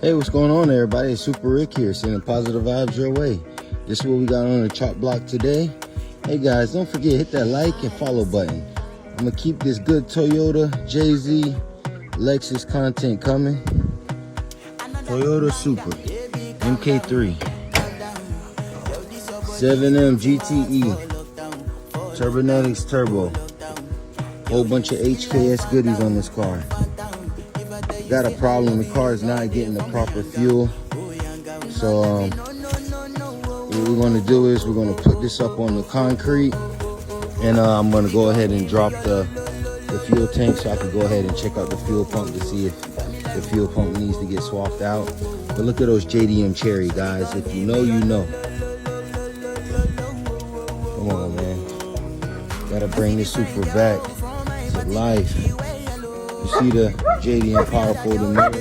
Hey, what's going on, everybody? It's Super Rick here, sending positive vibes your way. This is what we got on the chop block today. Hey guys, don't forget, hit that like and follow button. I'm gonna keep this good Toyota, Jay-Z, Lexus content coming. Toyota Supra, MK3, 7M GTE, Turbonetics Turbo. Whole bunch of HKS goodies on this car. Got a problem, the car is not getting the proper fuel. So what we're gonna do is we're gonna put this up on the concrete, and I'm gonna go ahead and drop the fuel tank so I can go ahead and check out the fuel pump to see if the fuel pump needs to get swapped out. But look at those JDM Cherry, guys. If you know, you know. Come on, man. Gotta bring this Supra back to life. You see the JDM Powerfold mirrors?